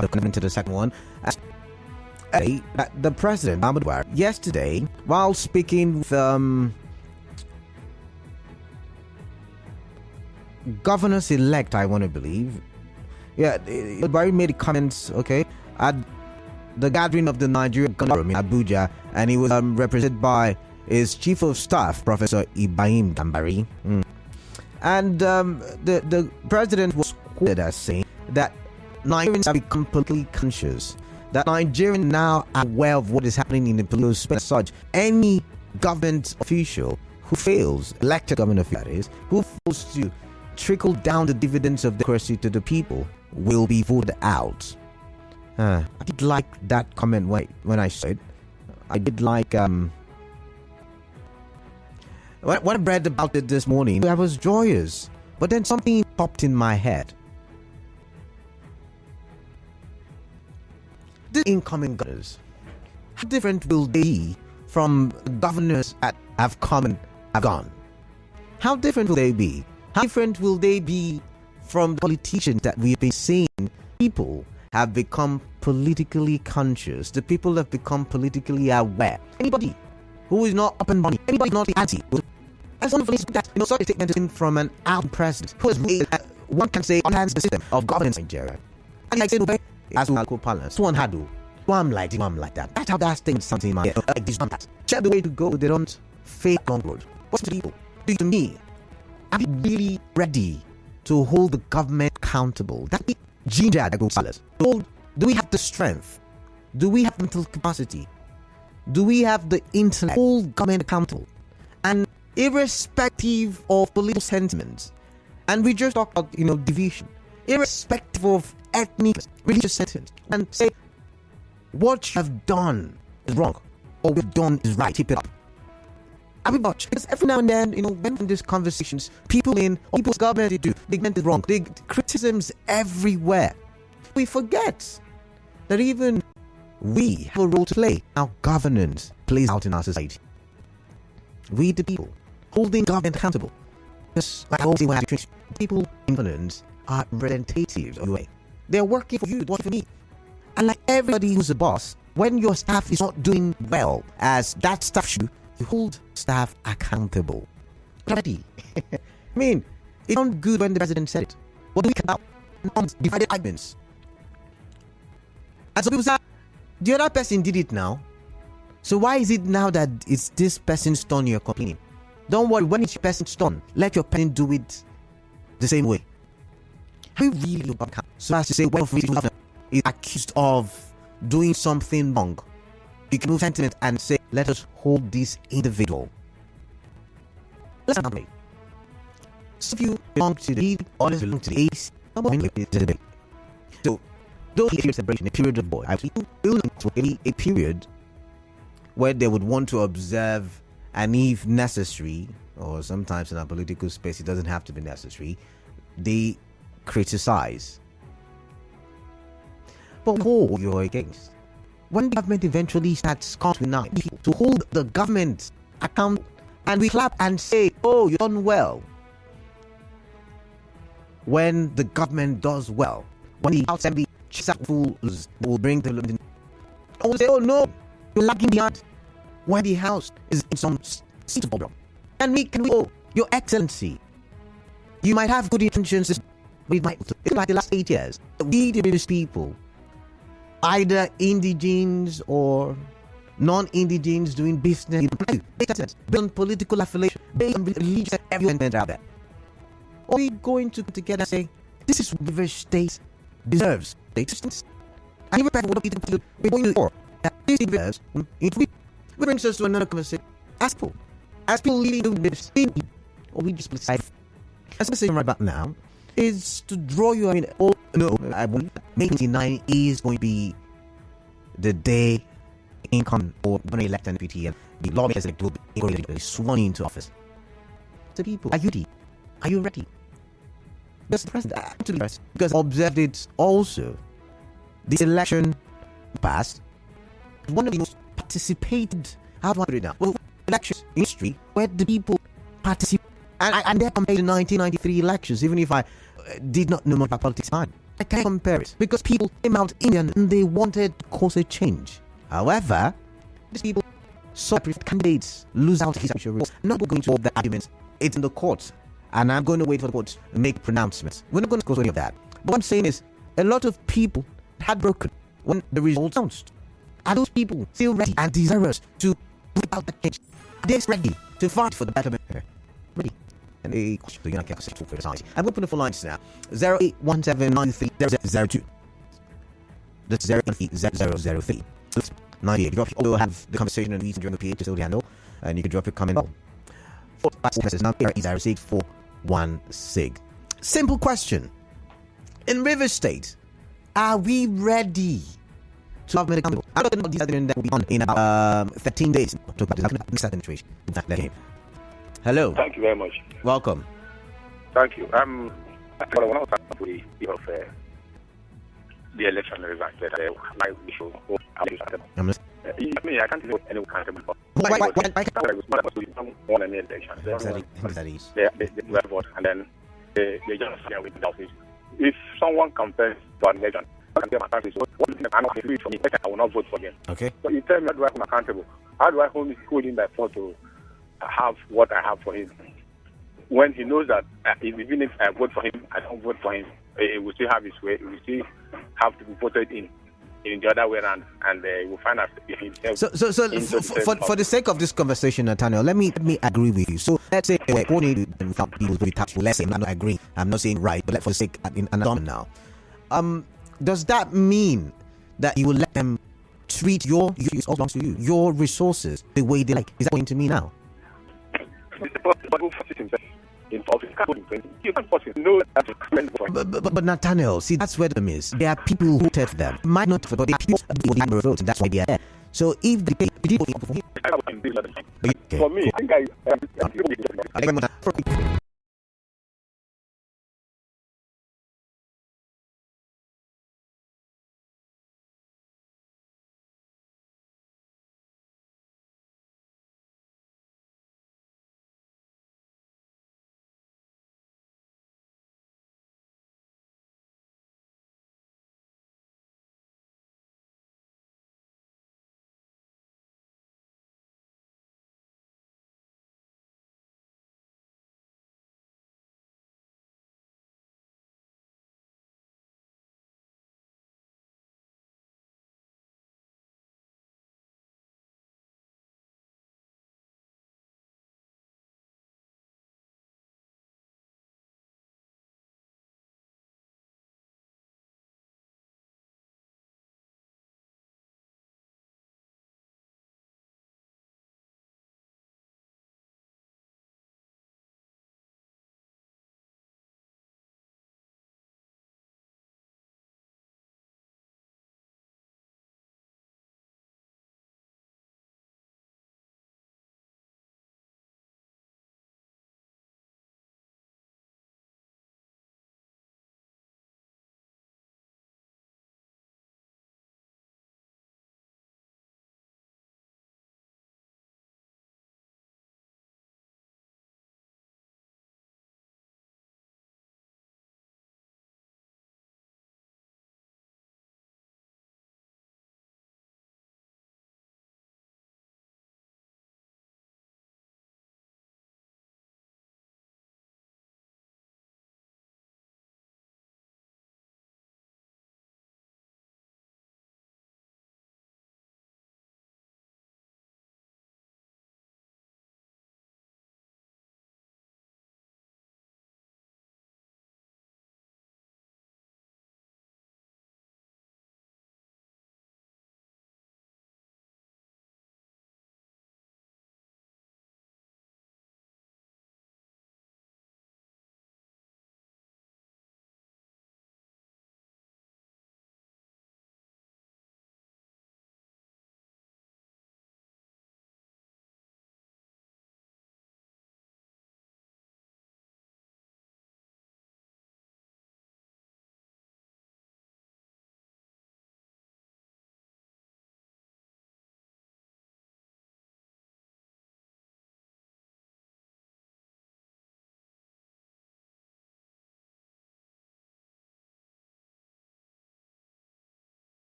I'll come into the second one. The president, Muhammadu Buhari, yesterday, while speaking with governors-elect, I want to believe, Buhari made comments, at the gathering of the Nigerian government in Abuja, and he was represented by his chief of staff, Professor Ibrahim Gambari. And the president was quoted as saying that Nigerians have become politically conscious, that Nigerians now are aware of what is happening in the political space. As such, any government official who fails, elected government official that is, who fails to trickle down the dividends of democracy to the people will be voted out. I did like that comment when I said, I did like when I read about it this morning, I was joyous, but then something popped in my head. The incoming governors, how different will they be from governors that have come and have gone? How different will they be? How different will they be from the politicians that we've been seeing? People have become politically conscious. The people have become politically aware. Anybody who is not up and running, anybody not the anti, as one of that, such a statement is from an out president who has made, one can say, enhanced the system of governance in Nigeria. And like saying, as we call balance, one had to, one like that. That's how that thing something in my head. Like this one that. Check the way to go. They don't fade long road. What's the people do to me? Are we really ready to hold the government accountable? That be ginger that goes silent. Do we have the strength? Do we have the mental capacity? Do we have the intellect to hold government accountable? And irrespective of political sentiments, and we just talk about division, irrespective of ethnic, religious sentiments, and say what you have done is wrong or what you've done is right. Keep it up. I mean, because every now and then, when in these conversations, people's government they meant it wrong. They criticisms everywhere. We forget that even we have a role to play. How governance plays out in our society. We the people holding government accountable. Because like I always say when I treat people in governance are representatives of the way. They're working for you, working for me. And like everybody who's a boss, when your staff is not doing well as that staff should, you hold staff accountable. Already. I mean, it sounded good when the president said it. What do we care about? Divided arguments. And so people say, the other person did it now. So why is it now that it's this person's turn you're complaining? Don't worry, when it's your person's turn, let your person do it the same way. We really look back. So as to say, when governor is accused of doing something wrong, you can move sentiment and say, let us hold this individual. Let's not make. Some of you belong to the league, others belong to the AC. So, those periods celebration, a period of boy, I will a period where they would want to observe, and if necessary, or sometimes in our political space it doesn't have to be necessary, they criticize. But who you're against? When the government eventually starts calling out people to hold the government account, and we clap and say, oh, you've done well. When the government does well, when the assembly fools will bring the London, I will say, oh no, you're lagging behind. When the house is in some seat of problem, can we, oh, Your Excellency, you might have good intentions, but it might, like the last 8 years, we the British people, either indigenes or non-indigenes doing business, based on political affiliation, based on religious everyone out there. Are we going to come together and say, this is what the state deserves? And even what we're going to do that this deserves, it brings us to another conversation. As people really do this, or we just decide. As I'm saying right about now, is to draw you. I mean, oh no, I believe May 29 is going to be the day income or when elect an deputy and the lawmakers will be sworn into office. So people, are you ready? Are you ready? Because the president, because observed it also, this election passed one of the most participated. How do I put it now? Well, elections in history where the people participate And they compared the 1993 elections, even if I did not know much about politics at the time. I can't compare it because people came out Indian and they wanted to cause a change. However, these people saw preferred candidates lose out his actual results. I'm not going to hold the argument. It's in the courts, and I'm going to wait for the courts to make pronouncements. We're not going to discuss any of that. But what I'm saying is, a lot of people had broken when the results announced. Are those people still ready and desirous to bring about the change? Are they ready to fight for the betterment? Ready? And a question to United States for society. I'm open the phone lines now. 0817930002. That's 003. 98. You also have the conversation and reason during the PH still handle, and you can drop your comment. 46416. Simple question. In River State, are we ready to have medical? I'm not about this that will be on in about 13 days. Talk about this administration. Hello. Thank you very much. Welcome. Thank you. I want to talk about the election result that we should. I can't tell anyone accountable. Why one any election. They vote and then they just share with the office. If someone compares to an election, I will not vote for them. Okay. So you tell me, how do I hold accountable? How do I hold him by force to have what I have for him? When he knows that even if I vote for him, I don't vote for him, he will still have his way. He will still have to be voted in the other way around, and he will find out if himself. So for the sake of this conversation, Nathaniel, let me agree with you. So let's say we're going to people to be taxed. Let's say I'm not agreeing. I'm not saying right, but for the sake in an now. Does that mean that you will let them treat your resources the way they like? Is that what to me now? But Nathaniel, see, that's where the problem is. There are people who voted for them. Might not vote, but they are people who vote, and that's why they are there. So if they pay, for me, I think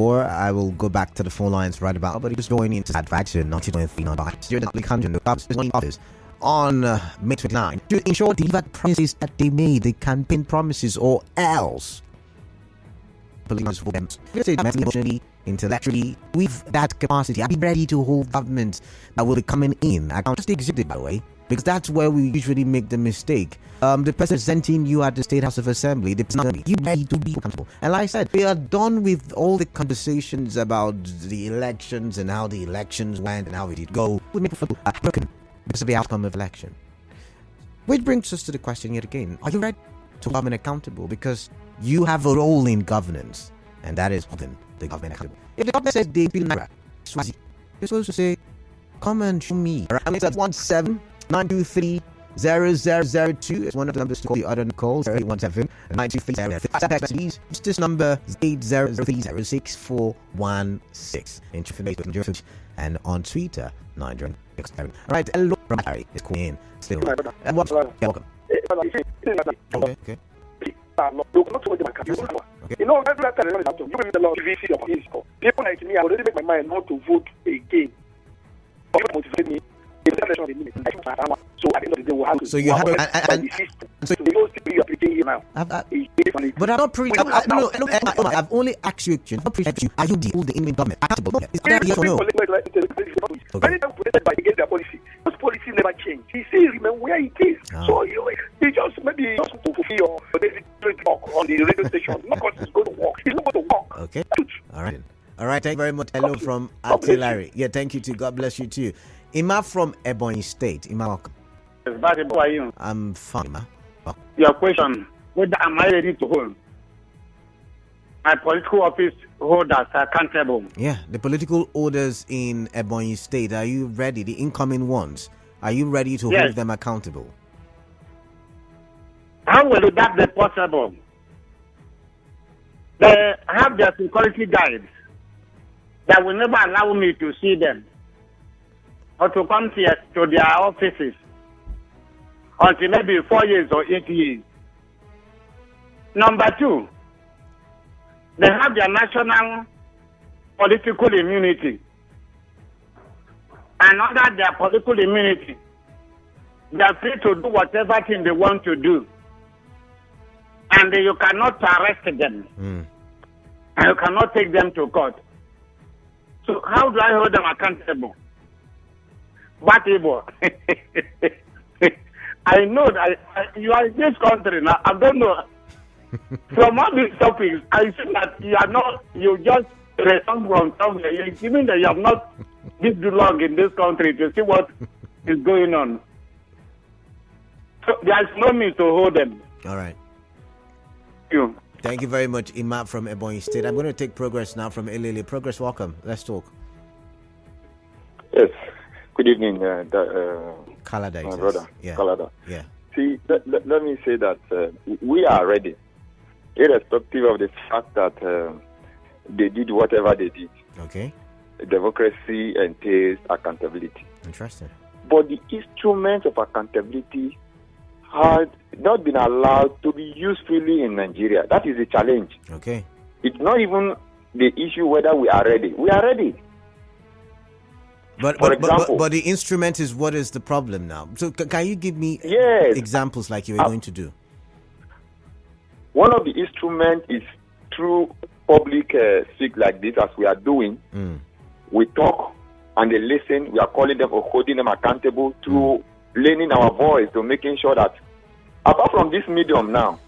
Or I will go back to the phone lines right about, but just going into that vaccine, 1923 non-biased. During the country, the office on May 29 to ensure delivered promises that they made, the campaign promises, or else. Believers for them, emotionally, intellectually, with that capacity, I'll be ready to hold governments that will be coming in. I can't just exhibit, by the way, because that's where we usually make the mistake. The person presenting you at the State House of Assembly, the person, you ready to be accountable. And like I said, we are done with all the conversations about the elections and how the elections went and how it did go. We make it broken because of the outcome of election. Which brings us to the question yet again: are you ready to hold government accountable? Because you have a role in governance, and that is holding the government accountable. If the government says they feel Naira, Swazi, you're supposed to say, come and show me. I mean, that's 17923 0002 is one of the numbers to call. The other calls 817 923 this number is 803064116. Information and on Twitter, Nigerian. All right, hello from Harry is calling in. Still, and what's welcome. Okay. You know, every time I have to give me the law, people like me, I already make my mind not to vote again. People motivate me. So at the end of the day, we'll have to. So you have so the most thing you're applicating here now. But I don't preach. I've only asked you. Not preach you. Are you the Indian government accountable? Is that yes or no? Many times protected by against their policy. Those policies never change. He still remember where it is. So you just maybe just to fulfill your basic talk on the radio station. Not because it's going to work. It's not going to work. Okay. All right. Thank you very much. Hello from Artillery. Yeah. Thank you too. God bless you too. Ima from Ebonyi State. Ima, welcome. How are you? I'm fine, Ima. Your question: whether am I ready to hold my political office holders accountable? Yeah, the political orders in Ebonyi State. Are you ready? The incoming ones. Are you ready to hold them accountable? How will that be possible? They have their security guides that will never allow me to see them or to come here to their offices until maybe 4 years or 8 years. Number two, they have their national political immunity. And under their political immunity, they are free to do whatever thing they want to do. And you cannot arrest them. And you cannot take them to court. So how do I hold them accountable? But I know that you are in this country now. I don't know. From all these topics, I see that you just respond from somewhere. Even that you have not been too long in this country to see what is going on. So there's no need to hold them. All right. Thank you. Thank you very much, Imam from Ebonyi State. I'm going to take Progress now from Elele. Progress, welcome. Let's talk. Yes. Good evening, Kalada, my brother. Yeah. Kalada. Yeah. See, let me say that we are ready, irrespective of the fact that they did whatever they did. Okay. Democracy entails accountability. Interesting. But the instruments of accountability had not been allowed to be used freely in Nigeria. That is the challenge. Okay. It's not even the issue whether we are ready. We are ready. But the instrument is what is the problem now. So can you give me examples like you were going to do? One of the instruments is through public speak like this, as we are doing. We talk and they listen. We are calling them or holding them accountable through lending our voice to making sure that, apart from this medium now,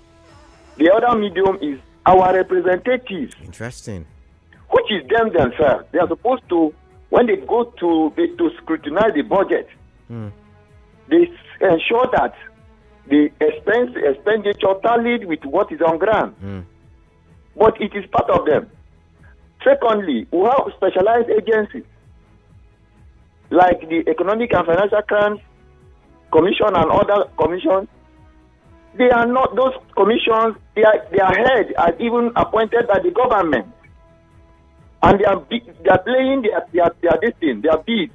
the other medium is our representatives. Interesting. Which is them themselves. They are supposed to, when they go to scrutinize the budget, they ensure that the expenditure tallied with what is on ground. But it is part of them. Secondly, we have specialized agencies like the Economic and Financial Crimes Commission and other commissions. They are not those commissions. Their head are even appointed by the government. And they are playing their bid.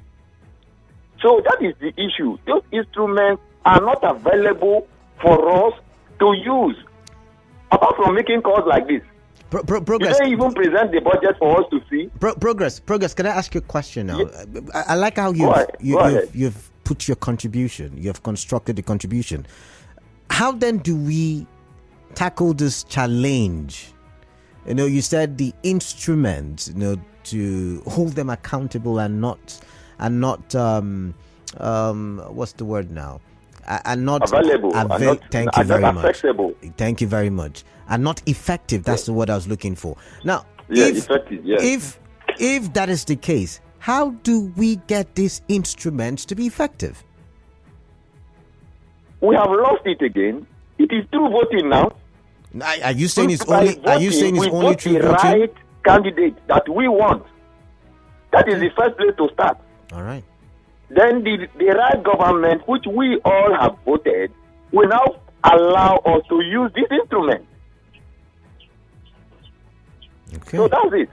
So that is the issue. Those instruments are not available for us to use, apart from making calls like this. Progress. Did they even present the budget for us to see? Progress. Can I ask you a question now? Yes. I like how you've put your contribution. You have constructed the contribution. How then do we tackle this challenge? You said the instrument, to hold them accountable and not what's the word now? And not available. Thank you very much. Accessible. Thank you very much. And not effective. That's the word I was looking for. Now, effective. Yes. If that is the case, how do we get these instruments to be effective? We have lost it again. It is through voting now. Are you saying it's only? Are you saying it's only through voting? Right candidate that we want. That is the first place to start. All right. Then the right government, which we all have voted, will now allow us to use this instrument. Okay. So that's it.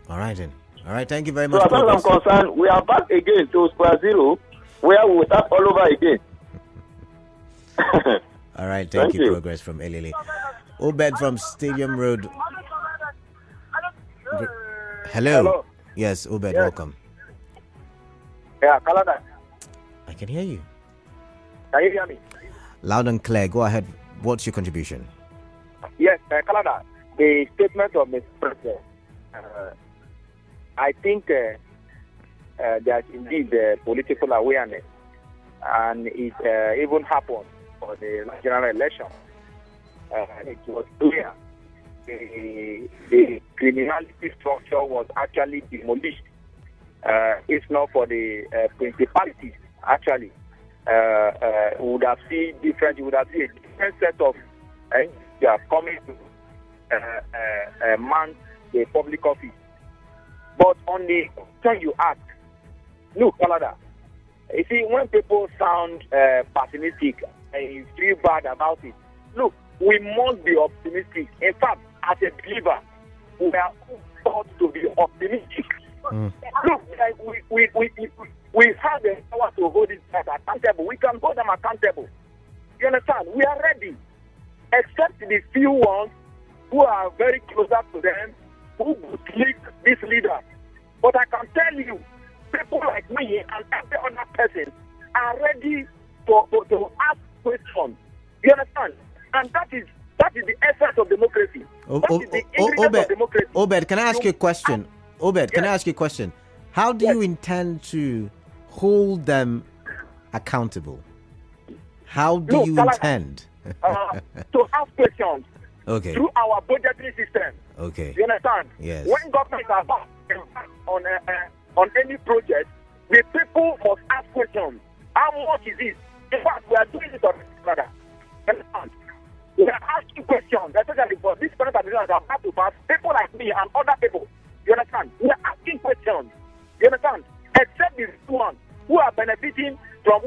All right then. All right. Thank you very much. So as far as I'm concerned, we are back again to square zero, where we will start all over again. All right. Thank you. Progress from Elele. Obed from Stadium Road. Hello. Yes, Obed. Yes. Welcome. Yeah, Kalada. I can hear you. Can you hear me? Loud and clear. Go ahead. What's your contribution? Yes, Kalada. The statement of Mr. President, I think there's indeed political awareness, and it even happened for the general election. It was clear the criminality structure was actually demolished. If not for the principalities, actually, we would have seen a different set of they are coming to man the public office. But on the question you ask, look, Canada, you see, when people sound pessimistic and you feel bad about it, look, we must be optimistic. In fact, as a believer, we are taught to be optimistic. Look, we have the power to hold it accountable. We can hold them accountable. You understand? We are ready, except the few ones who are very closer to them, who would lead this leader. But I can tell you, people like me and every other person are ready to ask questions. You understand? And that is the essence of democracy. That is the ingredient of democracy. Obed, can I ask you a question? Obed, can I ask you a question? How do you intend to hold them accountable? How do you intend? To ask questions. Okay. Through our budgetary system. Okay. You understand? Yes. When governments are back on any project, the people must ask questions. How much is it? In fact, we are doing it on Canada. Understand? We are asking questions, especially for this current administration that have to pass. People like me and other people. You understand? We are asking questions. You understand? Except the ones who are benefiting from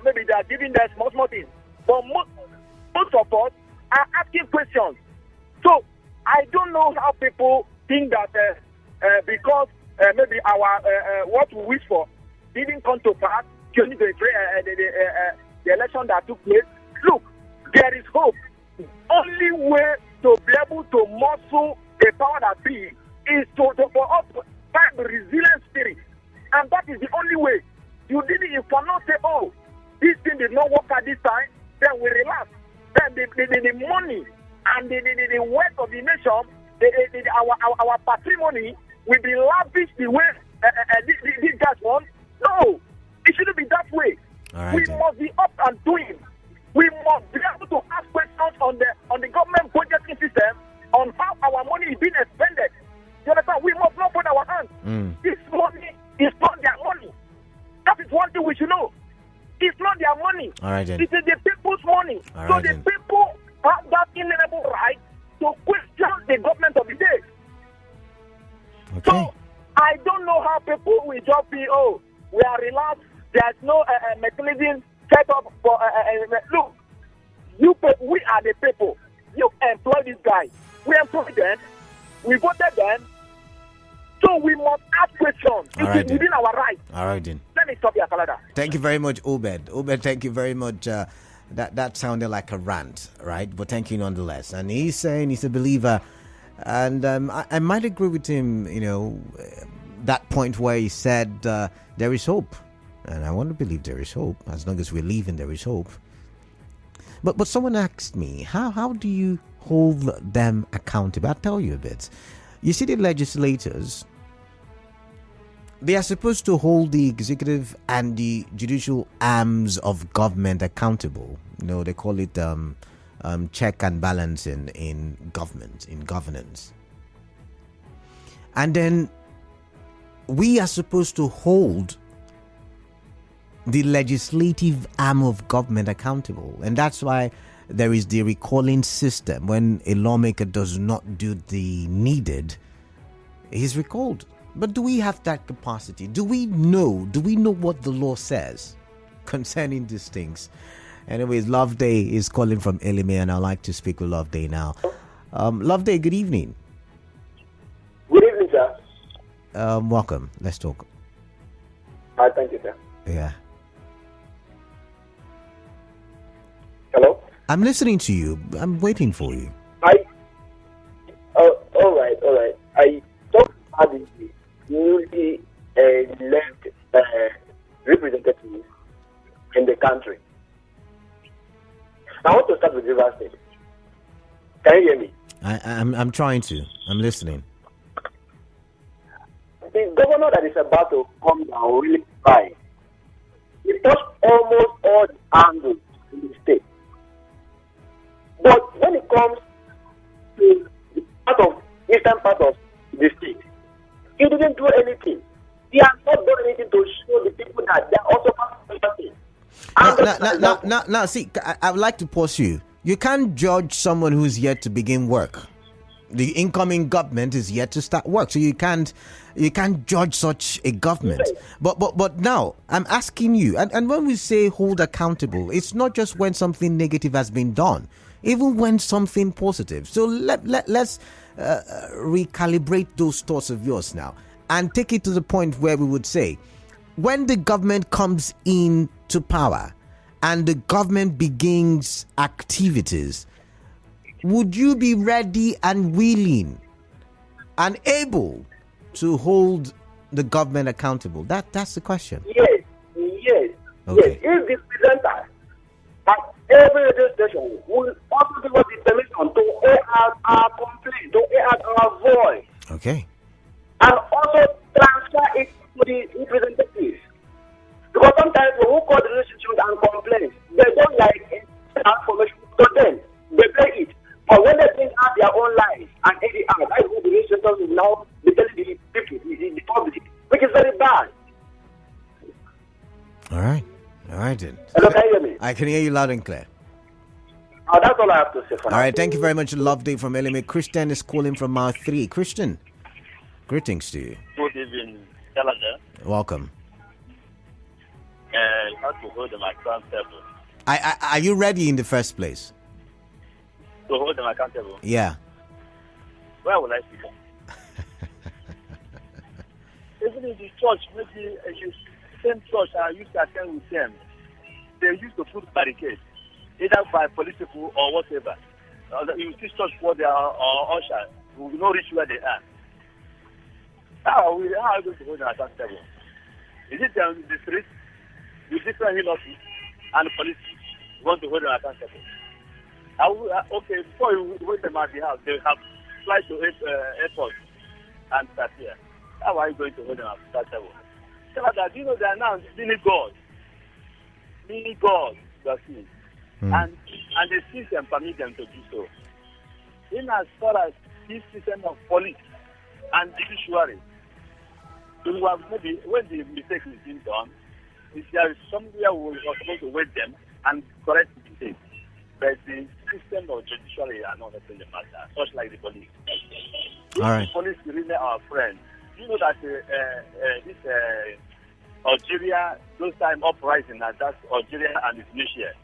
maybe they are giving them small things. But most of us are asking questions. So I don't know how people think that because maybe our what we wish for didn't come to pass during the election that took place. Look, there is hope. The only way to be able to muscle the power that be is for us to find the resilient spirit, and that is the only way. You cannot say, oh, this thing did not work at this time, then we relax. Then the money and the wealth of the nation, our patrimony will be lavished the way these guys want. No, it shouldn't be that way. Right, we must be up and doing. We must be able to ask questions on the government budgeting system on how our money is being expended. You understand? We must not put our hands. This money is not their money. That is one thing we should know. It's not their money. All right, then. It is the people's money. All so right, the then. people have that inalienable right to question the government of the day. Okay. So I don't know how people will just be, oh, we are relaxed. There's no mechanism set up for. Look, we are the people. You employ these guys. We employ them. We voted them. So we must ask questions. It is within our right. All right, then. Let me stop here, Kalada. Thank you very much, Obed. Obed, thank you very much. That sounded like a rant, right? But thank you nonetheless. And he's saying he's a believer And I might agree with him, that point where he said there is hope. And I want to believe there is hope. As long as we're living, there is hope. But someone asked me, how do you hold them accountable? I'll tell you a bit. You see, the legislators, they are supposed to hold the executive and the judicial arms of government accountable. They call it check and balance in government, in governance. And then we are supposed to hold the legislative arm of government accountable. And that's why there is the recalling system. When a lawmaker does not do the needed, he's recalled. But do we have that capacity? Do we know what the law says concerning these things? Anyways, Love Day is calling from Elime, and I'd like to speak with Love Day now. Love Day, good evening. Good evening, sir. Welcome. Let's talk. Thank you, sir. Yeah. Hello? I'm listening to you. I'm waiting for you. All right. I talked about the newly elected representatives in the country. I want to start with Rivers State. Can you hear me? I'm trying to. I'm listening. The governor that is about to come down really fine. He touched almost all the angles in the state. But when it comes to the eastern part of the state, he didn't do anything. He has not done anything to show the people that they are also participating. Now, see, I would like to pause you. You can't judge someone who's yet to begin work. The incoming government is yet to start work, so you can't judge such a government. But now I'm asking you, and when we say hold accountable, it's not just when something negative has been done, even when something positive. So let's recalibrate those thoughts of yours now and take it to the point where we would say, when the government comes into power and the government begins activities, would you be ready and willing and able to hold the government accountable? That's the question. Yes. Okay. If the presenters at every radio station will also give us the permission to air out our complaint, to air out our voice. Okay. And also transfer it to the representatives. Because sometimes when we call the radio stations and complain, they don't like information to them. They play it. But when they bring out their own lies and edit it out, that's what the radio stations is now telling the people, the public, which is very bad. All right then. Hello, can you hear me? I can hear you loud and clear. That's all I have to say for now. All right, thank you very much. Love Day from Elime. Christian is calling from Mile 3. Christian, greetings to you. Good evening, Canada. Welcome. How to hold them accountable. Are you ready in the first place? To hold them accountable? Yeah. Where will I see them? Even in the church, maybe same church I used to attend with them, they used to put barricades, either by police people or whatever. You see church for their usher, who will not reach where they are. How are we going to hold them accountable? Is it down the street with different hill office and police want to hold them accountable? Okay, before you wait them at the house, they have flight to airport and start here. How are you going to hold them accountable? Tell us that, they are now mini gods, you see. And the system permit them to do so. In as far as this system of police and judiciary, maybe when the mistake is being done, if there is somewhere we are supposed to wait them and correct the mistake. But the system of judiciary are not helping the matter, such like the police. All right. The police really are friends. You know that this Algeria, those time uprising, and that's Algeria and Tunisia.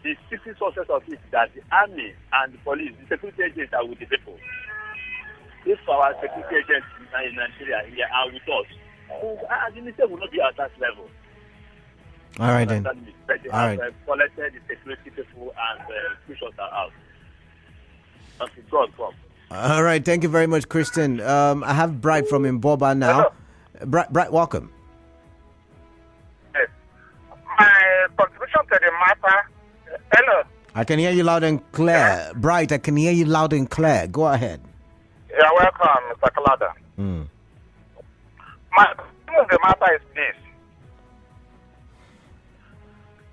The secret sources of it that the army and the police, the security agents are with the people. If our security agents in Nigeria here are with us, the mistake will not be at that level. All right then. But they have collected the security people and push us out. Until God comes. All right, thank you very much, Kristen. I have Bright from Imboba now. Bright, welcome. Yes. My contribution to the matter. Hello. I can hear you loud and clear. Bright, I can hear you loud and clear. Go ahead. Yeah, welcome, Mr. Kalada. My contribution to the matter is this.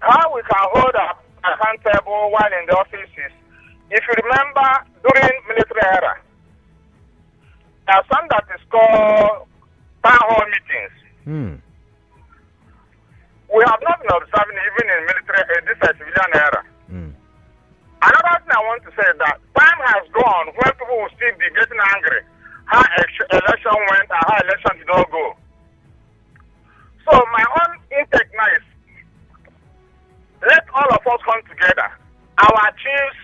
How we can hold up accountable while in the offices. If you remember, during military era, there are some that is called town hall meetings. We have not been observing even in military, this civilian era. Another thing I want to say is that time has gone when people will still be getting angry how election went and how election did not go. So my own intake now is, let all of us come together. Our chiefs,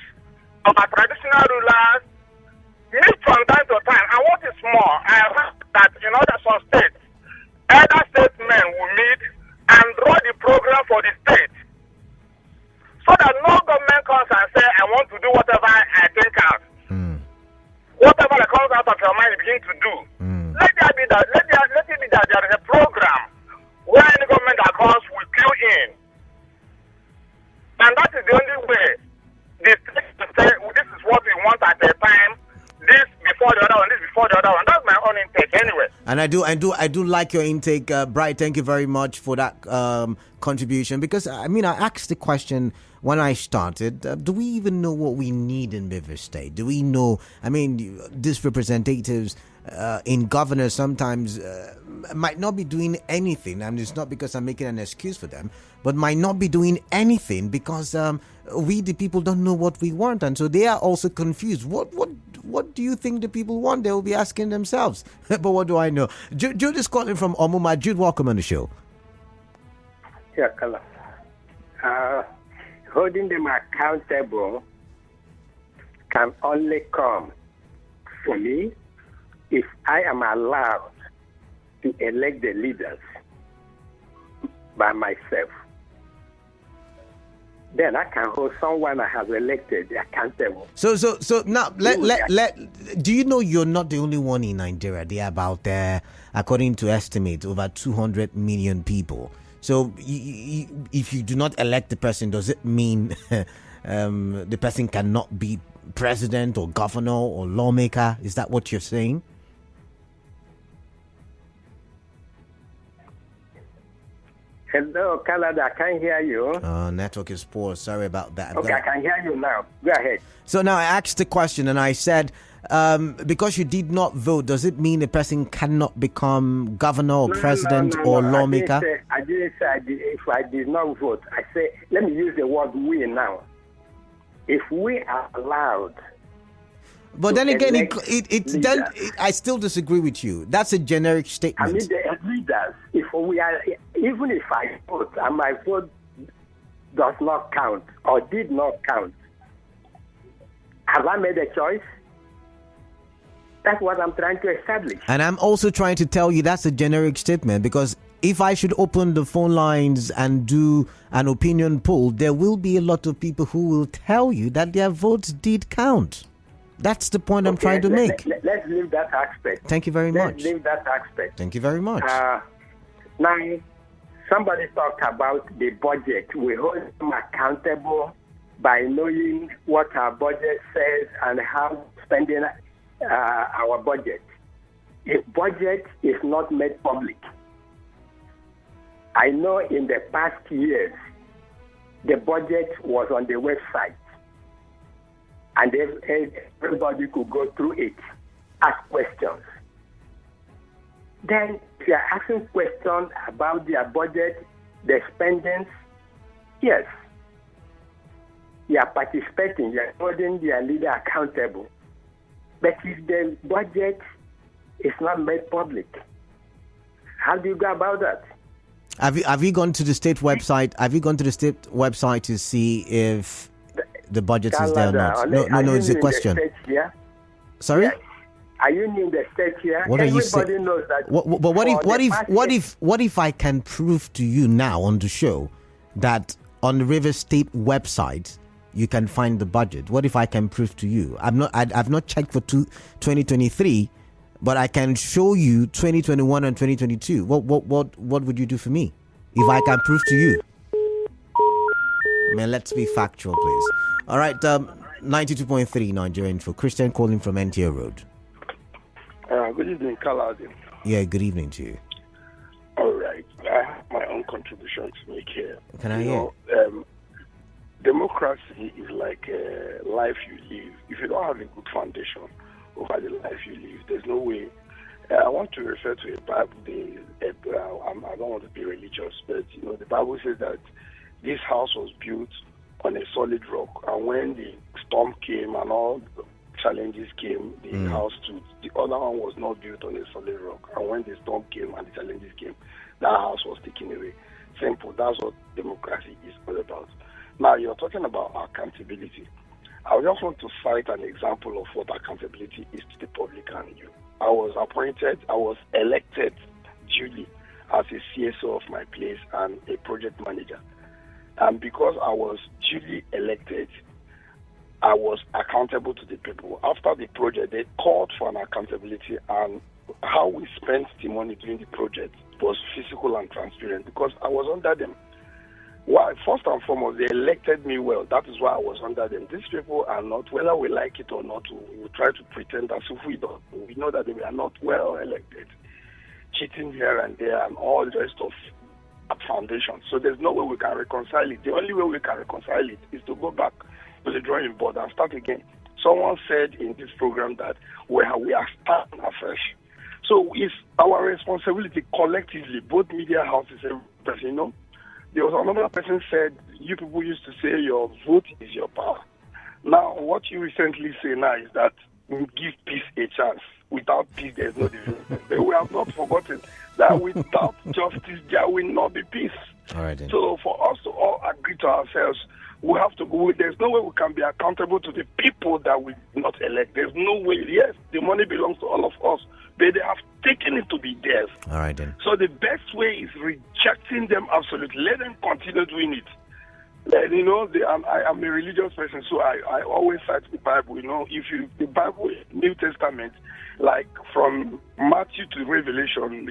our traditional rulers, meet from time to time. And what is more, I heard that in other some states, elder statesmen will meet and draw the program for the state. So that no government comes and say, I want to do whatever I think of. Whatever that comes out of your mind, you begin to do. Let it be that there is a program where any government that comes will clue in. And that is the only way the state to say, this is what we want at a time, this before the other one, this before the other one. That's my own intake anyway. And I do like your intake, Bright. Thank you very much for that contribution. Because I asked the question when I started, do we even know what we need in River State? Do we know? These representatives in governors sometimes might not be doing anything, and it's not because I'm making an excuse for them, but might not be doing anything because we the people don't know what we want, and so they are also confused. What do you think the people want? They will be asking themselves. But what do I know? Jude is calling from Omuma. Jude, welcome on the show. Yeah, Kala. Holding them accountable can only come for me if I am allowed to elect the leaders by myself. Then I can hold someone I have elected accountable. So now do you know you're not the only one in Nigeria? There are about according to estimates, over 200 million people. So if you do not elect the person, does it mean the person cannot be president or governor or lawmaker? Is that what you're saying? Hello, Canada, I can't hear you. Network is poor. Sorry about that. Okay, I can hear you now. Go ahead. So now I asked the question and I said, because you did not vote, does it mean the person cannot become governor or president or lawmaker? I didn't say if I did not vote. I say, let me use the word we now. If we are allowed. But then again, I still disagree with you. That's a generic statement. The leaders, even if I vote and my vote does not count or did not count, have I made a choice? That's what I'm trying to establish. And I'm also trying to tell you that's a generic statement, because if I should open the phone lines and do an opinion poll, there will be a lot of people who will tell you that their votes did count. That's the point I'm trying to make. Let's leave that aspect. Thank you very much. Let's leave that aspect. Thank you very much. Now, somebody talked about the budget. We hold them accountable by knowing what our budget says and how spending our budget. If budget is not made public, I know in the past years, the budget was on the website. And everybody could go through it, ask questions. Then, if you are asking questions about their budget, their spendings, yes, you are participating, you are holding their leader accountable. But if the budget is not made public, how do you go about that? Have you gone to the state website? Have you gone to the state website to see if the budget is there or not? No, it's a question. Sorry? Yes. Are you in the state here? What Everybody are you saying? knows that. But what if I can prove to you now on the show that on the River State website you can find the budget? What if I can prove to you? I've not checked for 2023, but I can show you 2021 and 2022. What would you do for me if I can prove to you? Man, let's be factual, please. All right, 92.3 Nigerian for Christian calling from NTA Road. Good evening, Kaladin. Yeah, good evening to you. All right, I have my own contribution to make here. Can I hear? Democracy is like a life you live. If you don't have a good foundation over the life you live, there's no way. I want to refer to a Bible. I don't want to be religious, but the Bible says that this house was built on a solid rock, and when the storm came and all the challenges came, the house stood. The other one was not built on a solid rock, and when the storm came and the challenges came, that house was taken away. Simple. That's what democracy is all about. Now, you're talking about accountability. I just want to cite an example of what accountability is to the public and you. I was elected duly as a CSO of my place and a project manager. And because I was duly elected, I was accountable to the people. After the project, they called for an accountability, and how we spent the money during the project was physical and transparent because I was under them. Well, first and foremost, they elected me well. That is why I was under them. These people are not, whether we like it or not, we will try to pretend as if we don't. We know that they are not well elected, cheating here and there, and all the rest of foundation. So there's no way we can reconcile it. The only way we can reconcile it is to go back to the drawing board and start again. Someone said in this program that we are starting afresh. So it's our responsibility collectively, both media houses, every person, There was another person said, you people used to say your vote is your power. Now, what you recently say now is that we give peace a chance. Without peace, there's no development. But we have not forgotten that without justice, there will not be peace. All right, then. So for us to all agree to ourselves, we have to go. There's no way we can be accountable to the people that we not elect. There's no way. Yes, the money belongs to all of us, but they have taken it to be theirs. All right, then. So the best way is rejecting them absolutely. Let them continue doing it. I am a religious person, so I always cite the Bible. The Bible, New Testament, like from Matthew to Revelation,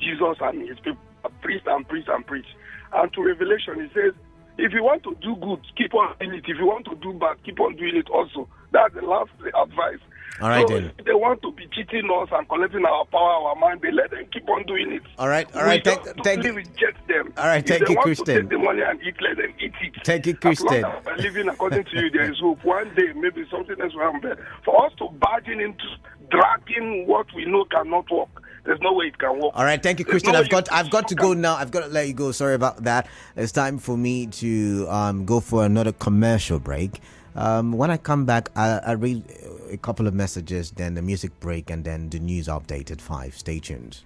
Jesus and his people preach and preach and preach. And to Revelation, he says, if you want to do good, keep on doing it. If you want to do bad, keep on doing it also. That's the last advice. All right, so then. If they want to be cheating us and collecting our power, our mind, they let them keep on doing it. All right. Thank you. Reject them. All right, thank you, Christian. If they want to take the money and eat, let them eat it. Thank you, Christian. As long as we're living according to you, there is hope. One day, maybe something else will happen. But for us to bargain into dragging what we know cannot work, there's no way it can work. All right, thank you, Christian. I've got to go now. I've got to let you go. Sorry about that. It's time for me to go for another commercial break. When I come back, I read a couple of messages, then the music break, and then the news update at 5. Stay tuned.